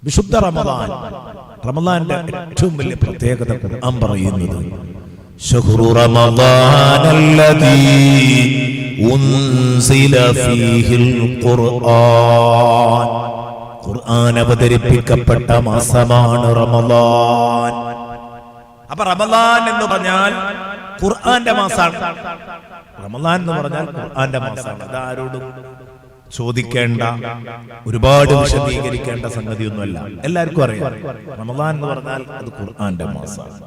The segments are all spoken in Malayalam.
വിശുദ്ധ റമദാൻ, റമദാന്റെ ഏറ്റവും വലിയ പ്രത്യേകത ഖുർആൻ പറയുന്നത് ശഹ്റു റമദാനല്ലദീ ഉൻസില ഫീഹിൽ ഖുർആൻ. ഖുർആൻ അവതരിപ്പിക്കപ്പെട്ട മാസമാണ് റമദാൻ. അപ്പൊ റമദാൻ എന്ന് പറഞ്ഞാൽ ഖുർആന്റെ മാസമാണ്. റമദാൻ എന്ന് പറഞ്ഞാൽ ഖുർആന്റെ മാസമാണ്. അതാരോടും ചോദിക്കേണ്ട, ഒരുപാട് വിശദീകരിക്കേണ്ട സംഗതിയൊന്നുമല്ല, എല്ലാവർക്കും അറിയാം. റമദാൻ എന്ന് പറഞ്ഞാൽ അത് ഖുർആന്റെ മാസമാണ്.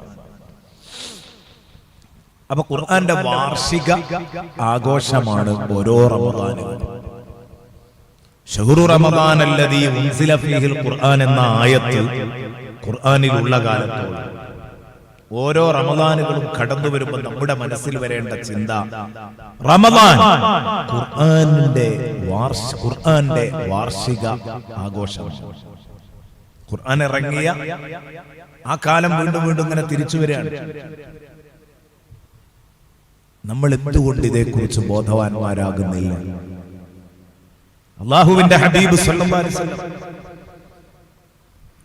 അപ്പൊ ഖുർആന്റെ വാർഷിക ആഘോഷമാണ് ഓരോ റമദാനും. ശഹ്റു റമദാനല്ലദീ ഉൻസില ഫീഹിൽ ഖുർആൻ എന്ന ആയത്ത് ഖുർആനിലുള്ള കാലത്തോളം ഓരോ റമദാനുകളും കടന്നു വരുമ്പോൾ നമ്മുടെ മനസ്സിൽ വരേണ്ട ചിന്ത, റമദാൻ ഖുർആന്റെ വാർഷിക ആഘോഷമാണ്. ഖുർആൻ ഇറങ്ങിയ ആ കാലം വീണ്ടും വീണ്ടും ഇങ്ങനെ തിരിച്ചു വരികയാണ്. നമ്മൾ എന്തുകൊണ്ട് ഇതേക്കുറിച്ച് ബോധവാന്മാരാകുന്നില്ല? അല്ലാഹുവിന്റെ ഹബീബ് സല്ലല്ലാഹു അലൈഹി വസല്ലം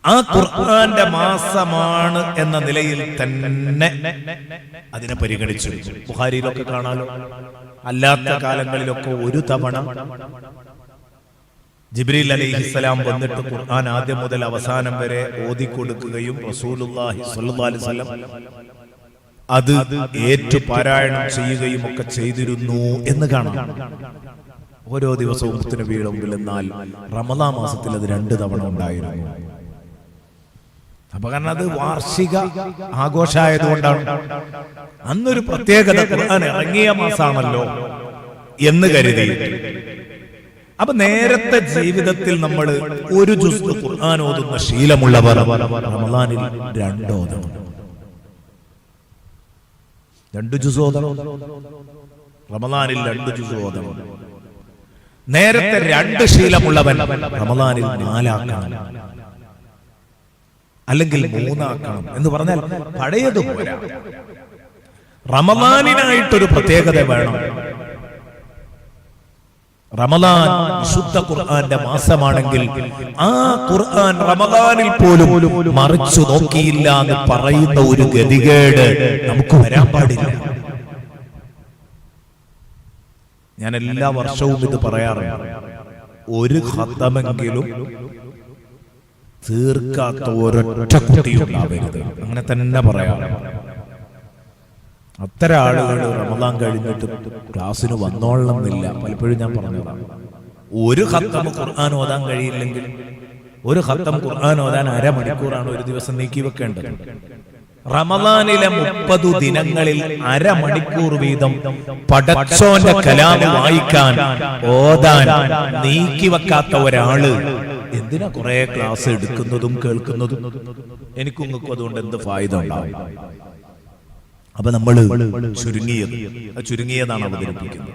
ആ ഖുർആന്റെ മാസമാണ് എന്ന നിലയിൽ തന്നെ അതിനെ പരിഗണിച്ചു. ബുഖാരിയിലൊക്കെ കാണാലോ, അല്ലാത്ത കാലങ്ങളിലൊക്കെ ഒരു തവണ ജിബ്രീൽ അലൈഹിസ്സലാം വന്നിട്ട് ഖുർആൻ ആദ്യം മുതൽ അവസാനം വരെ ഓതിക്കൊടുക്കുകയും റസൂലുള്ളാഹി സ്വല്ലല്ലാഹു അലൈഹി വസല്ലം അത് ഏറ്റു പാരായണം ചെയ്യുകയും ഒക്കെ ചെയ്തിരുന്നു എന്ന് കാണാം. ഓരോ ദിവസവും മുത്തുനബിയുടെ മുമ്പിൽ. എന്നാൽ റമദാൻ മാസത്തിൽ അത് 2 തവണ ഉണ്ടായിരുന്നു. അപ്പൊ കാരണം അത് വാർഷിക ആഘോഷമായതുകൊണ്ടാണ്. അന്നൊരു പ്രത്യേകത, ഖുർആൻ ഇറങ്ങിയ മാസമാണല്ലോ എന്ന് കരുതി. അപ്പൊ നേരത്തെ ജീവിതത്തിൽ നമ്മൾ ഒരു ജുസ് ഖുർആൻ ഓതുന്ന ശീലമുള്ളവർ റമദാനിൽ 2 ഓതണം. 2 ജുസ് ഓതണം. റമദാനിൽ 2 ജുസ് ഓതണം. നേരത്തെ 2 ശീലമുള്ളവൻ റമദാനിൽ 4 ആക്കണം, അല്ലെങ്കിൽ 3 ആക്കണം. എന്ന് പറഞ്ഞാൽ പഴയത് പോരാ, റമദാനിനായിട്ടൊരു പ്രത്യേകത വേണം. റമദാൻ വിശുദ്ധ ഖുർആന്റെ മാസമാണെങ്കിൽ ആ ഖുർആൻ റമദാനിൽ പോലും മറിച്ചു നോക്കിയില്ല എന്ന് പറയുന്ന ഒരു ഗതികേട് നമുക്ക് വരാൻ പാടില്ല. ഞാൻ എല്ലാ വർഷവും ഇത് പറയാറുണ്ട്. ഒരു ഖത്തമെങ്കിലും തീർക്കാത്ത ഒരൊറ്റ കുട്ടിയുണ്ടാവരുത്. അങ്ങനെ തന്നെ പറയാം. അത്തരം ആളുകൾ റമദാൻ കഴിഞ്ഞിട്ട് ക്ലാസ്സിന് വന്നോളണമെന്നില്ല. പലപ്പോഴും ഞാൻ പറഞ്ഞതാണ്, ഒരു ഖത്തം ഖുർആൻ ഓതാൻ കഴിയില്ലെങ്കിൽ, ഒരു ഖത്തം ഖുർആൻ ഓതാൻ അരമണിക്കൂറാണ് ഒരു ദിവസം നീക്കി വെക്കേണ്ടത്. റമദാനിലെ 30 ദിനങ്ങളിൽ അരമണിക്കൂർ വീതം പടച്ചോന്റെ കലാം വായിക്കാൻ, ഓതാൻ നീക്കി വെക്കാത്ത ഒരാള് എന്തിനാ കുറെ ക്ലാസ് എടുക്കുന്നതും കേൾക്കുന്നതും? എനിക്കും നിങ്ങൾക്കും അതുകൊണ്ട് എന്ത് ഫായിദ ഉണ്ടാവും? അപ്പൊ നമ്മള് ചുരുങ്ങിയതാണ് അവതരിപ്പിക്കുന്നത്.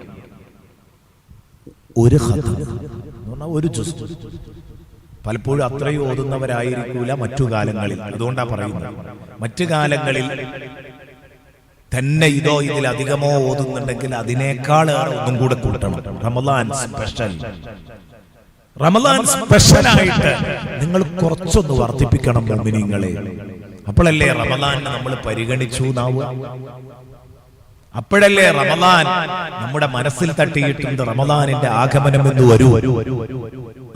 ഒരു ഖത്തം, ഒരു ജുസ്. പലപ്പോഴും അത്രയും ഓതുന്നവരായിരിക്കൂല മറ്റു കാലങ്ങളിൽ. അതുകൊണ്ടാ പറയുന്നത്, മറ്റു കാലങ്ങളിൽ തന്നെ ഇതോ ഇതിലധികമോ ഓതുന്നുണ്ടെങ്കിൽ അതിനേക്കാൾ ഒന്നും കൂടെ കൂട്ടണം. റമദാൻ സ്പെഷ്യൽ. റമദാൻ സ്പെഷ്യലായിട്ട് നിങ്ങൾ കുറച്ചൊന്ന് വർദ്ധിപ്പിക്കണം മുഅ്മിനീങ്ങളെ. അപ്പോഴല്ലേ റമദാനെ നമ്മൾ പരിഗണിച്ചു നാവുക. അപ്പോഴല്ലേ റമദാൻ നമ്മുടെ മനസ്സിൽ തട്ടിയിട്ടുണ്ട്. റമദാനിന്റെ ആഗമനം എന്ന് വരൂ,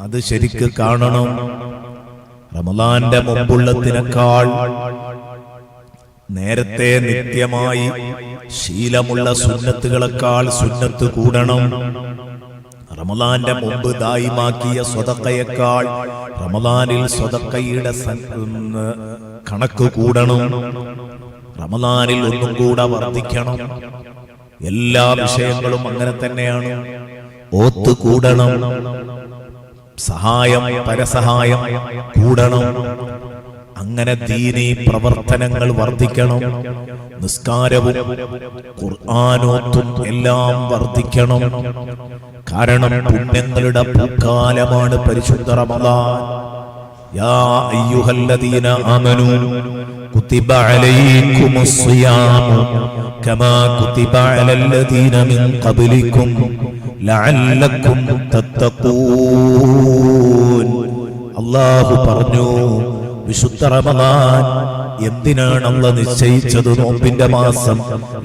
അത് ശരിക്ക് കാണണം. റമദാന്റെ മുമ്പുള്ളതിനേക്കാൾ നേരത്തെ നിത്യമായി ശീലമുള്ള സുന്നത്തുകളെക്കാൾ സുന്നത്ത് കൂടണം. റമദാന്റെ മുമ്പ് ദായിമാക്കിയ സ്വതക്കയേക്കാൾ റമദാനിൽ സ്വതക്കയുടെ കണക്ക് കൂടണം. റമദാനിൽ ഒന്നും കൂടെ വർദ്ധിക്കണം. എല്ലാ വിഷയങ്ങളും അങ്ങനെ തന്നെയാണ്. ഓത്ത് കൂടണം, സഹായം പരസഹായം കൂടണം. അങ്ങനെ ദീനീ പ്രവർത്തനങ്ങൾ വർദ്ധിക്കണം. നിസ്കാരവും ഖുർആനോത്തും എല്ലാം വർദ്ധിക്കണം. കാരണം പുണ്യങ്ങളുടെ പൂക്കാലമാണ് പരിശുദ്ധ റമദാൻ. യാ അയ്യുഹല്ലദീന ആമനൂ കുതിബ അലൈക്കുമുസ് സിയാമു കമാ കുതിബ അലല്ലദീന മിൻ ഖബ്ലിക്കും ലഅല്ലക്കും തത്തഖൂൻ. അല്ലാഹു പറഞ്ഞു, വിശുദ്ധ റമദാൻ എന്തിനാണ് അല്ലാഹു നിശ്ചയിച്ചത്? നോമ്പിന്റെ മാസം.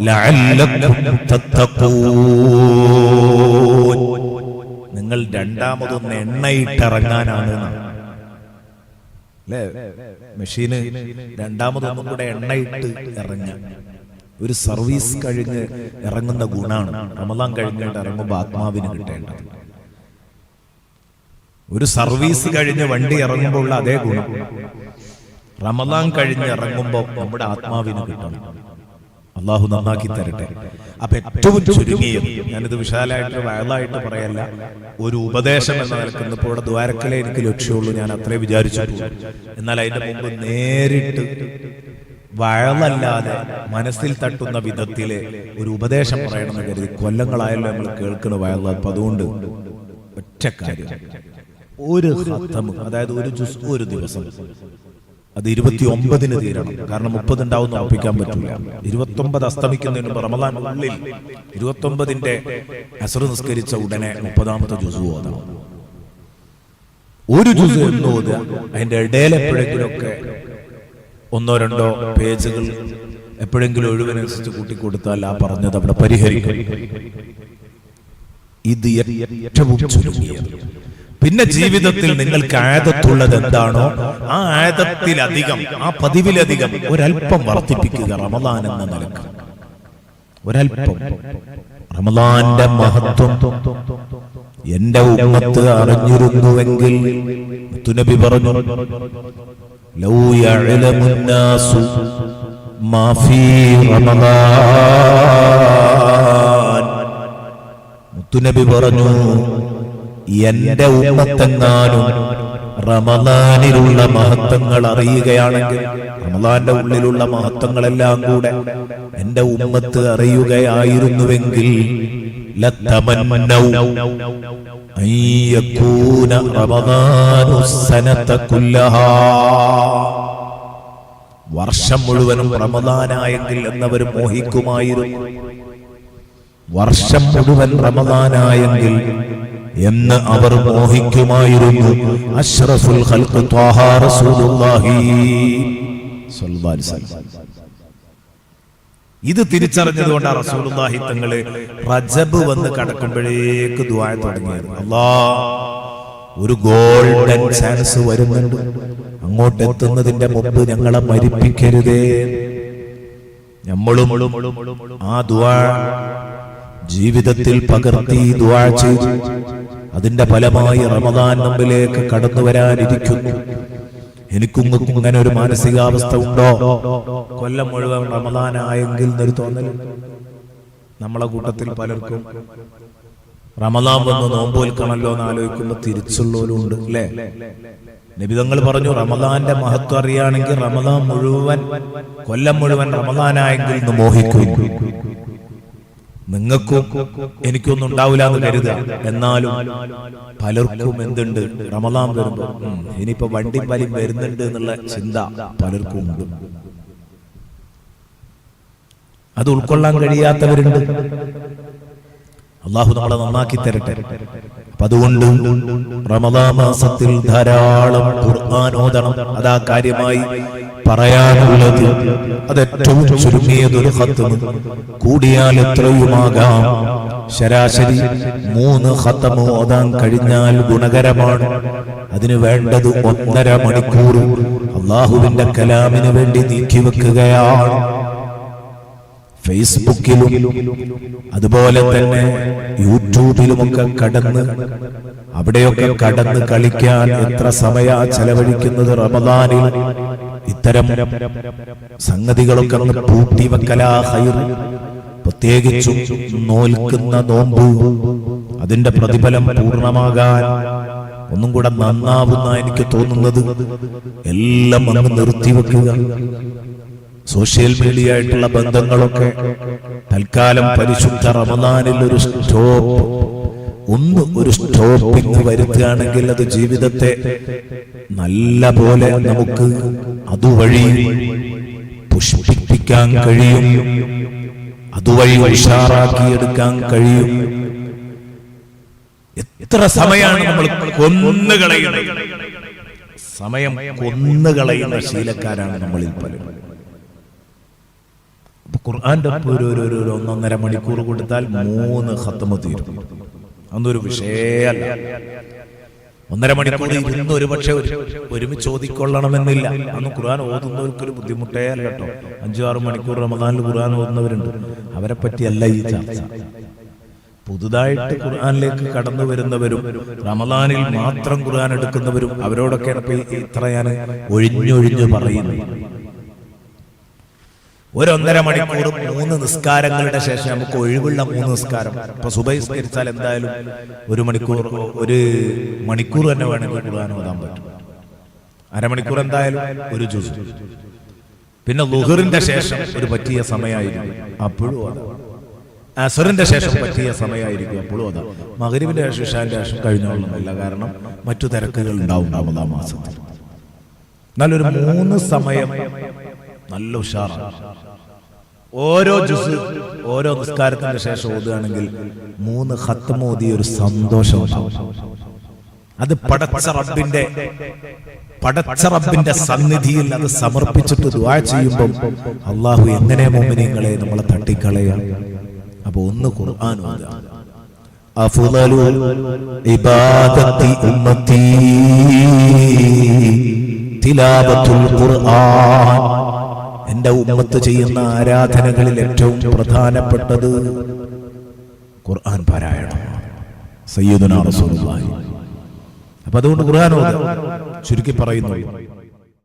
ലഅല്ലക്കും തത്തഖൂൻ, നിങ്ങൾ രണ്ടാമതൊന്ന് എണ്ണയിട്ടിറങ്ങാനാണ്. അല്ലേ? മെഷീന് രണ്ടാമതൊന്നും കൂടെ എണ്ണയിട്ട് ഇറങ്ങാൻ, ഒരു സർവീസ് കഴിഞ്ഞ് ഇറങ്ങുന്ന ഗുണാണ് റമദാൻ കഴിഞ്ഞിട്ട് ഇറങ്ങുമ്പോൾ ആത്മാവിന് കിട്ടേണ്ടത്. ഒരു സർവീസ് കഴിഞ്ഞ് വണ്ടി ഇറങ്ങുമ്പോൾ ഉള്ള അതേ ഗുണം റമദാൻ കഴിഞ്ഞ് ഇറങ്ങുമ്പോൾ നമ്മുടെ ആത്മാവിന് കിട്ടണം. അള്ളാഹു നന്നാക്കി തരട്ടെ. അപ്പൊ ഏറ്റവും ചുരുങ്ങിയത്, ഞാനിത് വിശാലമായിട്ട് വയലായിട്ട് പറയല്ല, ഒരു ഉപദേശം എന്ന നിലക്കുന്ന ഇപ്പോൾ ഇവിടെ ദ്വാരക്കലേ എനിക്ക് ലക്ഷ്യമുള്ളൂ, ഞാൻ അത്രേ വിചാരിച്ചിട്ടുള്ളൂ. എന്നാൽ അതിന്റെ മുമ്പ് നേരിട്ട് വയലല്ലാതെ മനസ്സിൽ തട്ടുന്ന വിധത്തിലെ ഒരു ഉപദേശം പറയണമെന്ന് കരുതി കൊല്ലങ്ങളായല്ലോ നമ്മൾ കേൾക്കുന്ന വയല. അപ്പൊ അതുകൊണ്ട് ഒറ്റ കാര്യം, ഒരു ഖത്തം, അതായത് ഒരു ജുസ് ഒരു ദിവസം, അത് 29-ന് തീരണം. കാരണം 30 ഉണ്ടാവുന്ന ഉറപ്പിക്കാൻ പറ്റില്ല. 29 അസ്തമിക്കുന്നതിന് മുമ്പ് റമദാൻ ഉള്ളിൽ 29-ന്റെ അസ്ർ നിസ്കരിച്ച ഉടനെ 30-ാമത്തെ ജുസ് ഓതണം. ഒരു ജുസ് എന്ന് ഓതുക, അതിന്റെ ഇടയിൽ എപ്പോഴെങ്കിലുമൊക്കെ 1-2 പേജുകൾ എപ്പോഴെങ്കിലും ഒഴിവനുസരിച്ച് കൂട്ടിക്കൊടുത്താൽ ആ പറഞ്ഞത് അവിടെ പരിഹരിക്കും. ഇത് ഏറ്റവും ചുരുങ്ങിയത്. പിന്നെ ജീവിതത്തിൽ നിങ്ങൾക്ക് ആയതത്തുള്ളത് എന്താണോ ആ ആയതത്തിലധികം, ആ പതിവിലധികം ഒരല്പം വർദ്ധിപ്പിക്കുക റമദാൻ എന്ന നിലക്ക്. ഒരല്പം. റമദാന്റെ മഹത്വം എന്റെ ഉമ്മത്ത് അറിഞ്ഞിരുന്നുവെങ്കിൽ മുത്തുനബി പറഞ്ഞു, ലൗ യഅലമുൻ നാസു മാ ഫീ റമദാൻ. മുത്തുനബി പറഞ്ഞു, എന്റെ ഉമ്മത്തെങ്ങാനും റമദാനിലുള്ള മഹത്വങ്ങൾ അറിയുകയാണെങ്കിൽ, റമദാന്റെ ഉള്ളിലുള്ള മഹത്വങ്ങളെല്ലാം കൂടെ എന്റെ ഉമ്മത്ത് അറിയുകയായിരുന്നുവെങ്കിൽ, ലതമന്നൗ അൻ യകൂന റമദാനു സനത കുല്ലഹാ, വർഷം മുഴുവനും റമദാനായെങ്കിൽ എന്നവർ മോഹിക്കുമായിരുന്നു. വർഷം മുഴുവൻ റമദാനായെങ്കിൽ എന്ന് അവർ മോഹിക്കുമായിരുന്നു. അഷ്റഫുൽ ഖൽഖ് ത്വാഹ റസൂലുള്ളാഹി സ്വല്ലല്ലാഹി അലൈഹി വസല്ലം ഇത് തിരിച്ചറിഞ്ഞതുകൊണ്ടാണ് റസൂലുള്ളാഹി തങ്ങള് റജബ് വന്ന് കടക്കുമ്പോഴേക്ക് ദുആ തുടങ്ങിയത്. അല്ലാഹ്, ഒരു ഗോൾഡൻ ചാൻസ് വരുന്നുണ്ട്, അങ്ങോട്ട് എത്തുന്നതിന്റെ മുമ്പ് ഞങ്ങളെ മരിപ്പിക്കരുതേ. നമ്മളും ആ ദുആ ജീവിതത്തിൽ പകർത്തി ദുആ ചെയ്തു. അതിന്റെ ഫലമായി റമദാൻ മുമ്പിലേക്ക് കടന്നു വരാനിരിക്കുന്നു. എനിക്കും ഇങ്ങനെ ഒരു മാനസികാവസ്ഥ ഉണ്ടോ? കൊല്ലം മുഴുവൻ റമദാനായെങ്കിൽ എന്നൊരു തോന്നൽ നമ്മളെ കൂട്ടത്തിൽ പലർക്കും. റമദാൻ വന്ന് നോമ്പ് വെൽക്കണല്ലോ എന്ന് ആലോചിക്കുമ്പോൾ തിരിച്ചുള്ളവരും ഉണ്ട്, അല്ലേ? നബിതങ്ങൾ പറഞ്ഞു, റമദാന്റെ മഹത്വം അറിയാണെങ്കിൽ റമദാൻ മുഴുവൻ, കൊല്ലം മുഴുവൻ റമദാനായെങ്കിൽ എന്ന് മോഹിക്കും. നിങ്ങൾക്കും എനിക്കൊന്നും ഉണ്ടാവില്ല എന്ന് കരുതുക. എന്നാലും പലർക്കും എന്തുണ്ട്, റമദാൻ വരുമ്പോ ഇനിയിപ്പോ വണ്ടി വലി വരുന്നുണ്ട് എന്നുള്ള ചിന്ത പലർക്കും ഉണ്ട്. അത് ഉൾക്കൊള്ളാൻ കഴിയാത്തവരുണ്ട്. അള്ളാഹു നമ്മളെ നന്നാക്കി തരട്ടെ. അപ്പൊ അതുകൊണ്ട് റമദാൻ മാസത്തിൽ ധാരാളം ഖുർആൻ ഓതണം. അതാ കാര്യമായി പറയാനുള്ളത്. അത് ഏറ്റവും ചുരുങ്ങിയതൊരു ഖത്മ്, കൂടിയാൽ എത്രയുമാകാം. ശരാശരി 3 ഖത്മ് ഓതാൻ കഴിഞ്ഞാൽ ഗുണകരമാണ്. അതിന് വേണ്ടത് 1.5 മണിക്കൂർ അള്ളാഹുവിന്റെ കലാമിന് വേണ്ടി നീക്കിവെക്കുകയാണ്. ഫേസ്ബുക്കിലും അതുപോലെ തന്നെ യൂട്യൂബിലുമൊക്കെ കടന്ന്, അവിടെയൊക്കെ കടന്ന് കളിക്കാൻ എത്ര സമയ ചെലവഴിക്കുന്നത് റമദാനിൽ. ഇത്തരം സംഗതികളൊക്കെ ഒന്ന് പൂട്ടിവെക്കലാ ഖൈർ. പ്രത്യേകിച്ചും നോൽക്കുന്ന നോമ്പ്, അതിന്റെ പ്രതിഫലം പൂർണ്ണമാകാൻ ഒന്നും കൂടെ നന്നാവുന്ന എനിക്ക് തോന്നുന്നത് എല്ലാം അങ്ങ് നിർത്തിവെക്കുക. സോഷ്യൽ മീഡിയ ആയിട്ടുള്ള ബന്ധങ്ങളൊക്കെ തൽക്കാലം പരിശുദ്ധ റമദാനിൽ ഒരു സ്റ്റോപ്പിംഗ് വരുത്തുകയാണെങ്കിൽ അത് ജീവിതത്തെ നല്ല പോലെ നമുക്ക് അതുവഴി പുഷ്പിപ്പിക്കാൻ കഴിയും, അതുവഴി ഉഷാറാക്കിയെടുക്കാൻ കഴിയും. എത്ര സമയമാണ് നമ്മൾ കൊന്നുകളയുന്നത്? സമയം കൊന്നുകളയുന്ന ശീലക്കാരാണ് നമ്മളിൽ പലരും. ഖുർആന്റെ ഒരു 1.5 മണിക്കൂർ കൊടുത്താൽ 3 ഖത്മ തീരും. അതൊരു വിഷയമല്ല. 1.5 മണിക്കൂർ ഇരുന്ന് ഒരു പക്ഷെ ഒരുമിച്ച് ചോദിക്കൊള്ളണമെന്നില്ല. അന്ന് ഖുർആൻ ഓതുന്നവർക്കൊരു ബുദ്ധിമുട്ടേ അല്ല കേട്ടോ. 5-6 മണിക്കൂർ റമദാനിൽ ഖുർആൻ ഓതുന്നവരുണ്ട്. അവരെ പറ്റിയല്ല ഈ ചർച്ച. പുതുതായിട്ട് ഖുർആനിലേക്ക് കടന്നു വരുന്നവരും റമദാനിൽ മാത്രം ഖുർആൻ എടുക്കുന്നവരും അവരോടൊക്കെയാണ് ഇത്ര ഞാൻ ഒഴിഞ്ഞൊഴിഞ്ഞ് പറയുന്നു. 1.5 മണിക്കൂർ 3 നിസ്കാരങ്ങളുടെ ശേഷം നമുക്ക് ഒഴിവുള്ള 3 നിസ്കാരം. ഇപ്പൊ സുബഹി നിസ്കരിച്ചാൽ എന്തായാലും 1 മണിക്കൂർ തന്നെ വേണമെങ്കിൽ ഖുർആൻ ഓതാൻ പറ്റും. അരമണിക്കൂർ എന്തായാലും ഒരു ജുസ്. പിന്നെ ളുഹറിന്റെ ശേഷം ഒരു പറ്റിയ സമയമായിരിക്കും, അപ്പോഴും ഓതാം. അസറിന്റെ ശേഷം പറ്റിയ സമയമായിരിക്കും, അപ്പോഴും ഓതാം. മഗ്രിബിന്റെ ശേഷം ഇശാന്റെ ശേഷം കഴിഞ്ഞോളുന്നില്ല, കാരണം മറ്റു തിരക്കുകൾ ഉണ്ടാവും റമദാൻ മാസത്തിൽ. നല്ലൊരു 3 സമയം നല്ല ഉഷാറാണ്. ഓരോ ജുസ് ഓരോ നിസ്കാരത്തിന്റെ ശേഷം ഓതുകയാണെങ്കിൽ 3 ഖത്മ ഓതിയ ഒരു സന്തോഷം ഉണ്ടാവും. അത് പടച്ച റബ്ബിന്റെ സന്നിധിയിൽ അത് സമർപ്പിച്ചിട്ട് ദുആ ചെയ്യുമ്പോൾ അല്ലാഹു എങ്ങനെ മുഅ്മിനീങ്ങളെ നമ്മളെ തട്ടിക്കളയാ. അപ്പൊ ഒന്ന് ഖുർആൻ ഓതുക. അഫ്ളലു ഇബാദത്തി ഉമ്മത്തി തിലാവത്തുൽ ഖുർആൻ. എന്റെ ഉമ്മത്ത് ചെയ്യുന്ന ആരാധനകളിൽ ഏറ്റവും പ്രധാനപ്പെട്ടത് ഖുർആൻ പാരായണമാണ്. സയ്യിദുനാ റസൂലുള്ളാഹി. അപ്പൊ അതുകൊണ്ട് ഖുർആൻ ഓതുക. ചുരുക്കി പറയുന്നു,